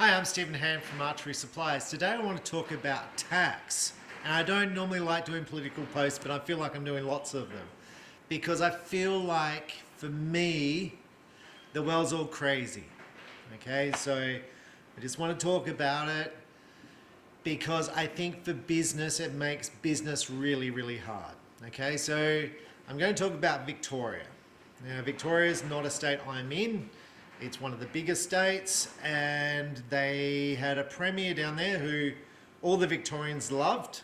Hi, I'm Stephen Hand from Archery Supplies. Today I want to talk about tax. And I don't normally like doing political posts, but I feel like I'm doing lots of them. Because I feel like, for me, the world's all crazy. Okay, so I just want to talk about it because I think for business, it makes business really, really hard. Okay, so I'm going to talk about Victoria. Now, Victoria is not a state I'm in. It's one of the biggest states, and they had a premier down there who all the Victorians loved.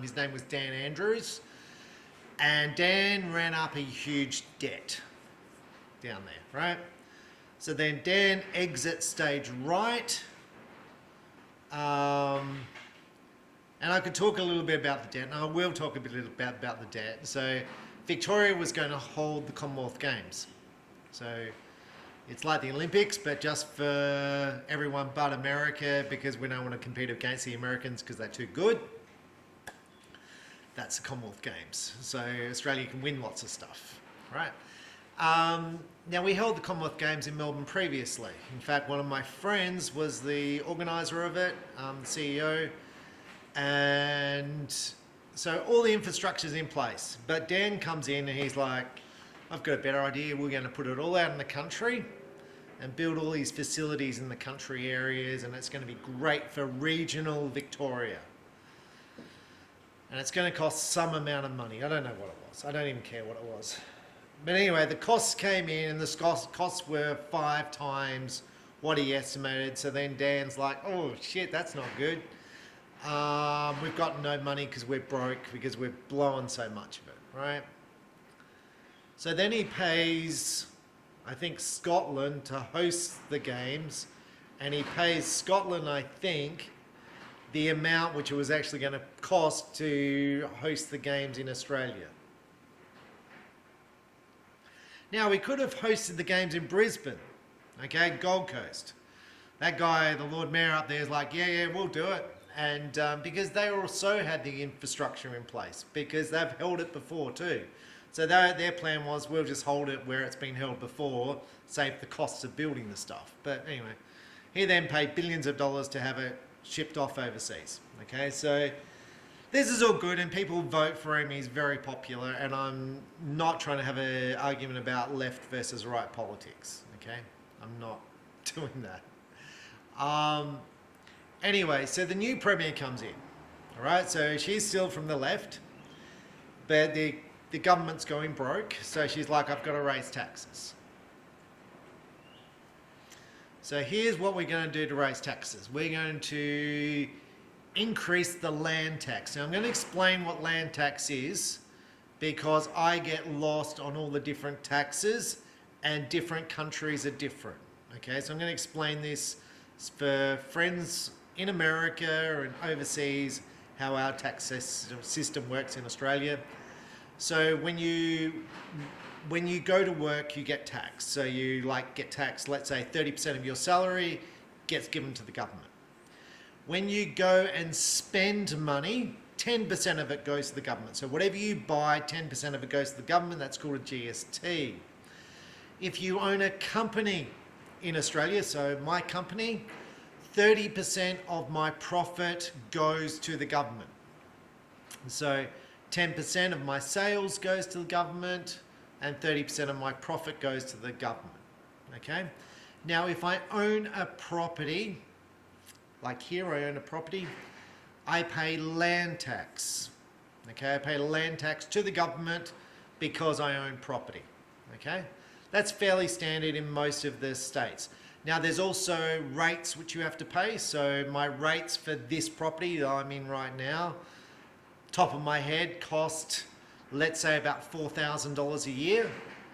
His name was Dan Andrews, and Dan ran up a huge debt down there, right? So then Dan exits stage right, and I could talk a little bit about the debt, and I will talk a bit about the debt. So Victoria was going to hold the Commonwealth Games. So it's like the Olympics, but just for everyone but America, because we don't want to compete against the Americans because they're too good. That's the Commonwealth Games. So Australia can win lots of stuff, right? Now, we held the Commonwealth Games in Melbourne previously. In fact, one of my friends was the organiser of it, the CEO, and so all the infrastructure's in place. But Dan comes in and he's like, I've got a better idea. We're going to put it all out in the country and build all these facilities in the country areas, and it's going to be great for regional Victoria. And it's going to cost some amount of money. I don't know what it was. I don't even care what it was. But anyway, the costs came in, and the costs were 5 times what he estimated. So then Dan's like, oh shit, that's not good. We've got no money because we're broke, because we're blowing so much of it, right? So then he pays, I think, Scotland to host the games, and he pays Scotland, I think, the amount which it was actually going to cost to host the games in Australia. Now, we could have hosted the games in Brisbane, okay, Gold Coast. That guy, the Lord Mayor up there, is like, yeah, we'll do it. And because they also had the infrastructure in place, because they've held it before too. So their plan was, we'll just hold it where it's been held before, save the costs of building the stuff. But anyway, he then paid billions of dollars to have it shipped off overseas. Okay, so this is all good, and people vote for him. He's very popular, and I'm not trying to have an argument about left versus right politics. Okay, I'm not doing that. Anyway, so the new premier comes in. All right, so she's still from the left, but the government's going broke, so she's like, I've got to raise taxes. So here's what we're going to do to raise taxes. We're going to increase the land tax. Now, I'm going to explain what land tax is, because I get lost on all the different taxes, and different countries are different. Okay, so I'm going to explain this for friends in America and overseas, how our tax system works in Australia. So when you go to work, you get taxed. So you get taxed, let's say 30% of your salary gets given to the government. When you go and spend money, 10% of it goes to the government. So whatever you buy, 10% of it goes to the government. That's called a GST. If you own a company in Australia, so my company, 30% of my profit goes to the government. So 10% of my sales goes to the government, and 30% of my profit goes to the government. Okay? Now, if I own a property, like here I own a property, I pay land tax. Okay? I pay land tax to the government because I own property. Okay? That's fairly standard in most of the states. Now, there's also rates which you have to pay. So my rates for this property that I'm in right now, top of my head, cost, let's say, about $4,000 a year,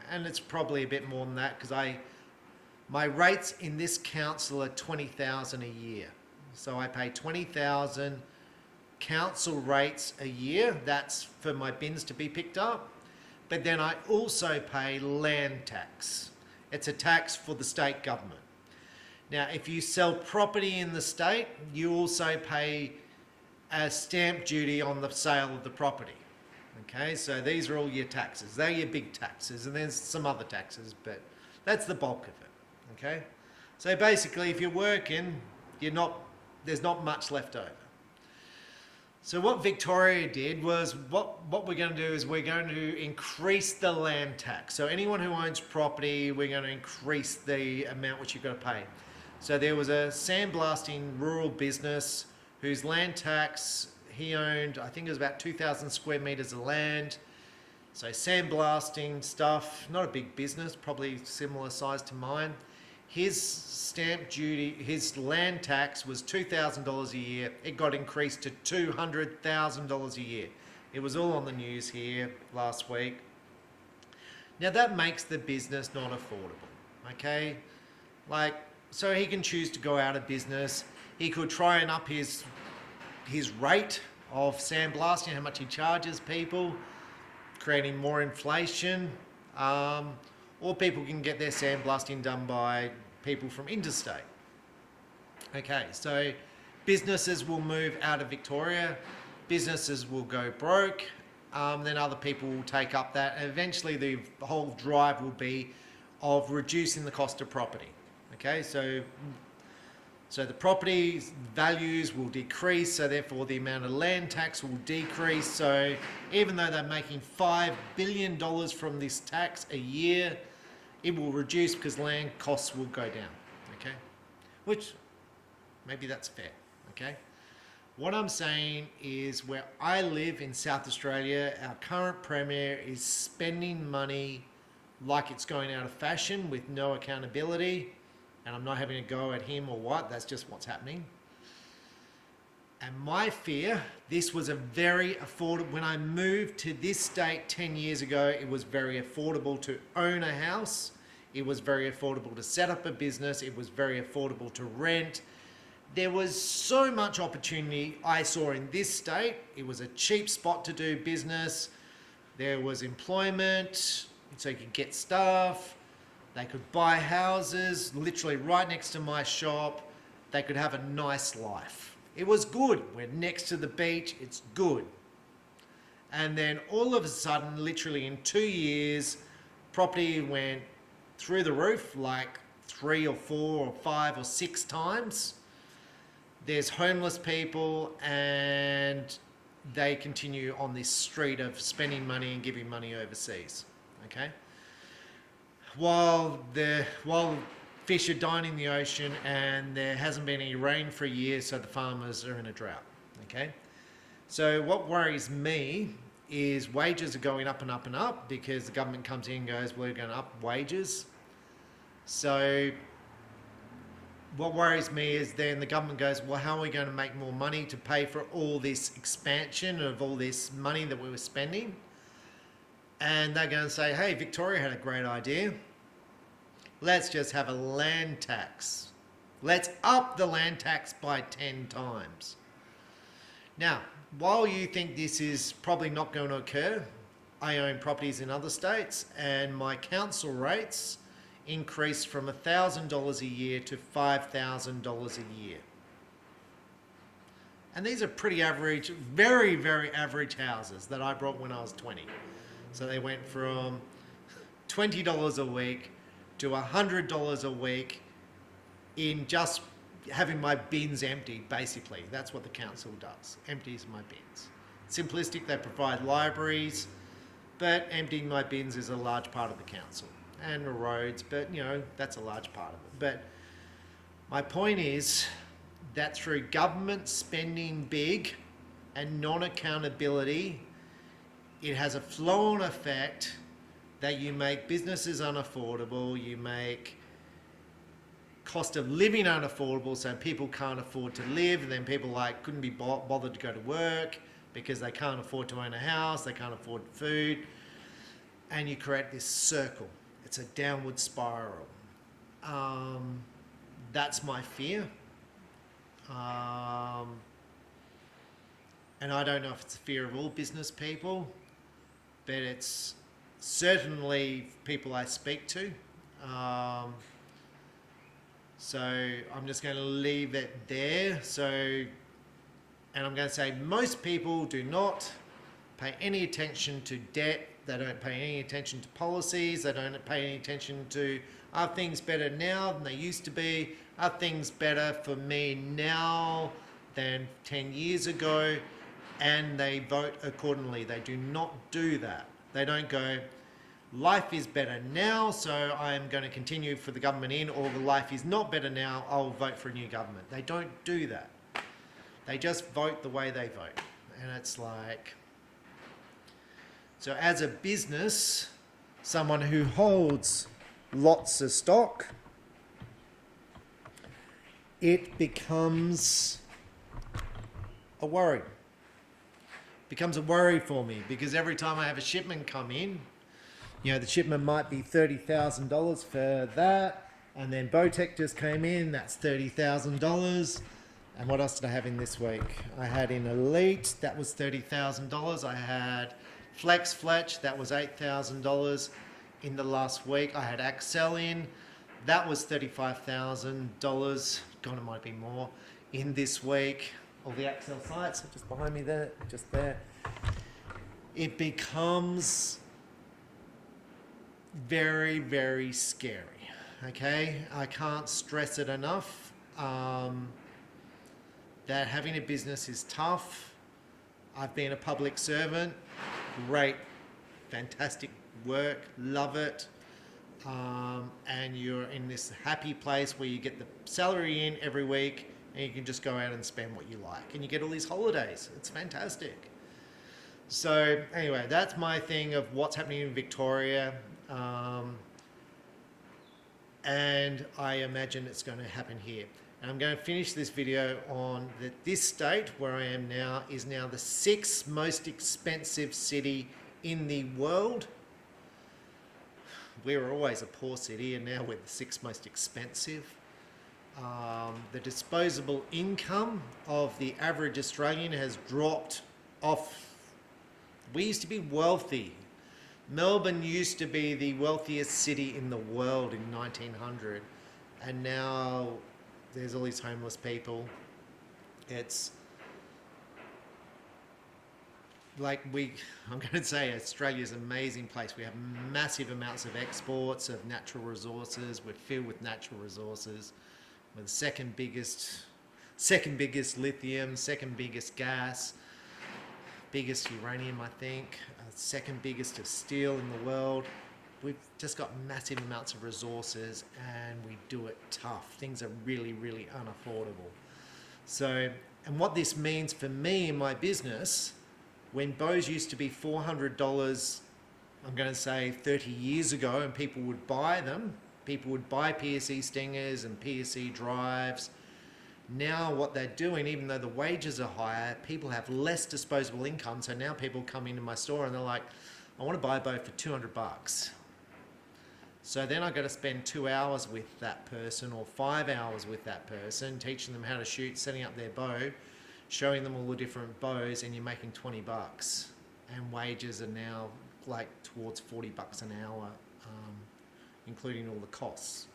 and it's probably a bit more than that, because my rates in this council are $20,000 a year. So I pay $20,000 council rates a year. That's for my bins to be picked up. But then I also pay land tax. It's a tax for the state government. Now, if you sell property in the state, you also pay a stamp duty on the sale of the property. Okay, so these are all your taxes. They're your big taxes, and there's some other taxes, but that's the bulk of it. Okay, so basically, if you're working, there's not much left over. So what Victoria did was, what we're going to do is we're going to increase the land tax. So anyone who owns property, we're going to increase the amount which you've got to pay. So there was a sandblasting rural business whose land tax, he owned, I think it was about 2,000 square meters of land. So sandblasting stuff, not a big business, probably similar size to mine. His stamp duty, his land tax was $2,000 a year. It got increased to $200,000 a year. It was all on the news here last week. Now that makes the business not affordable, okay? Like, so he can choose to go out of business. He could try and up his rate of sandblasting, how much he charges people, creating more inflation. Or people can get their sandblasting done by people from interstate. Okay, so businesses will move out of Victoria, businesses will go broke, then other people will take up that, and eventually the whole drive will be of reducing the cost of property. Okay, so the property values will decrease, so therefore the amount of land tax will decrease. So even though they're making $5 billion from this tax a year, it will reduce because land costs will go down, okay? Which, maybe that's fair, okay? What I'm saying is where I live in South Australia, our current Premier is spending money like it's going out of fashion with no accountability, and I'm not having a go at him or what, that's just what's happening. And my fear, this was a very affordable, when I moved to this state 10 years ago, it was very affordable to own a house. It was very affordable to set up a business. It was very affordable to rent. There was so much opportunity I saw in this state. It was a cheap spot to do business. There was employment, so you could get staff. They could buy houses literally right next to my shop. They could have a nice life. It was good. We're next to the beach. It's good. And then all of a sudden, literally in 2 years, property went through the roof like 3 or 4 or 5 or 6 times. There's homeless people and they continue on this street of spending money and giving money overseas. Okay? While fish are dying in the ocean and there hasn't been any rain for a year, so the farmers are in a drought, okay? So what worries me is wages are going up and up and up because the government comes in and goes, we're going to up wages. So what worries me is then the government goes, well, how are we going to make more money to pay for all this expansion of all this money that we were spending? And they're going to say, hey, Victoria had a great idea. Let's just have a land tax. Let's up the land tax by 10 times. Now, while you think this is probably not going to occur, I own properties in other states and my council rates increased from $1,000 a year to $5,000 a year. And these are pretty average, very, very average houses that I bought when I was 20. So they went from $20 a week to $100 a week in just having my bins emptied, basically. That's what the council does, empties my bins. Simplistic, they provide libraries, but emptying my bins is a large part of the council. And the roads, but you know, that's a large part of it. But my point is that through government spending big and non-accountability, it has a flow-on effect that you make businesses unaffordable, you make cost of living unaffordable, so people can't afford to live, and then people like couldn't be bothered to go to work because they can't afford to own a house, they can't afford food, and you create this circle. It's a downward spiral. That's my fear. And I don't know if it's a fear of all business people, but it's certainly people I speak to. So I'm just going to leave it there. And I'm going to say most people do not pay any attention to debt. They don't pay any attention to policies. They don't pay any attention to Are things better now than they used to be? Are things better for me now than 10 years ago? And they vote accordingly. They do not do that. They don't go, life is better now, so I am going to continue for the government in, or life is not better now, I'll vote for a new government. They don't do that. They just vote the way they vote. And it's like, so as a business, someone who holds lots of stock, it becomes a worry. Becomes a worry for me, because every time I have a shipment come in, you know, the shipment might be $30,000 for that, and then Bowtech just came in, that's $30,000. And what else did I have in this week? I had in Elite, that was $30,000. I had Flex Fletch, that was $8,000 in the last week. I had Accel in, that was $35,000. God, it might be more in this week. All the Accel sites are just behind me there, just there. It becomes very, very scary. Okay, I can't stress it enough. That having a business is tough. I've been a public servant, great, fantastic work, love it. And you're in this happy place where you get the salary in every week and you can just go out and spend what you like. And you get all these holidays. It's fantastic. So anyway, that's my thing of what's happening in Victoria. And I imagine it's going to happen here. And I'm going to finish this video on that this state where I am now is now the 6th most expensive city in the world. We were always a poor city and now we're the 6th most expensive. The disposable income of the average Australian has dropped off. We used to be wealthy. Melbourne used to be the wealthiest city in the world in 1900, and now there's all these homeless people. It's like I'm going to say Australia's an amazing place. We have massive amounts of exports of natural resources. We're filled with natural resources. We're the second biggest lithium, second biggest gas, biggest uranium, I think, second biggest of steel in the world. We've just got massive amounts of resources and we do it tough. Things are really, really unaffordable. So, and what this means for me in my business, when bows used to be $400, I'm going to say 30 years ago, and people would buy them, people would buy PSE stingers and PSE drives. Now what they're doing, even though the wages are higher, people have less disposable income. So now people come into my store and they're like, I want to buy a bow for $200. So then I've got to spend 2 hours with that person or 5 hours with that person, teaching them how to shoot, setting up their bow, showing them all the different bows, and you're making $20. And wages are now like towards $40 an hour, including all the costs.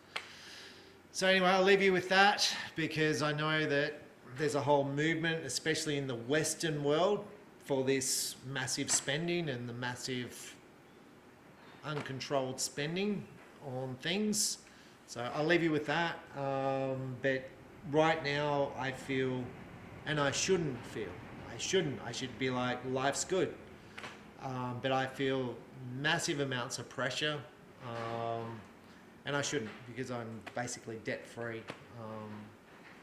So anyway, I'll leave you with that because I know that there's a whole movement, especially in the Western world, for this massive spending and the massive uncontrolled spending on things. So I'll leave you with that. But right now I feel, and I shouldn't feel, I should be like, life's good. But I feel massive amounts of pressure. And I shouldn't, because I'm basically debt-free.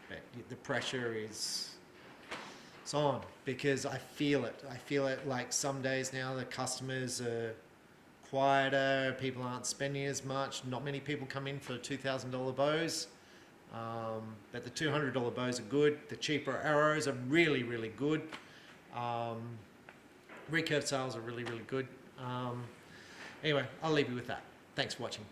But the pressure is it's on because I feel it. I feel it like some days now the customers are quieter, people aren't spending as much. Not many people come in for $2,000 bows. But the $200 bows are good. The cheaper arrows are really, really good. Recurve sales are really, really good. Anyway, I'll leave you with that. Thanks for watching.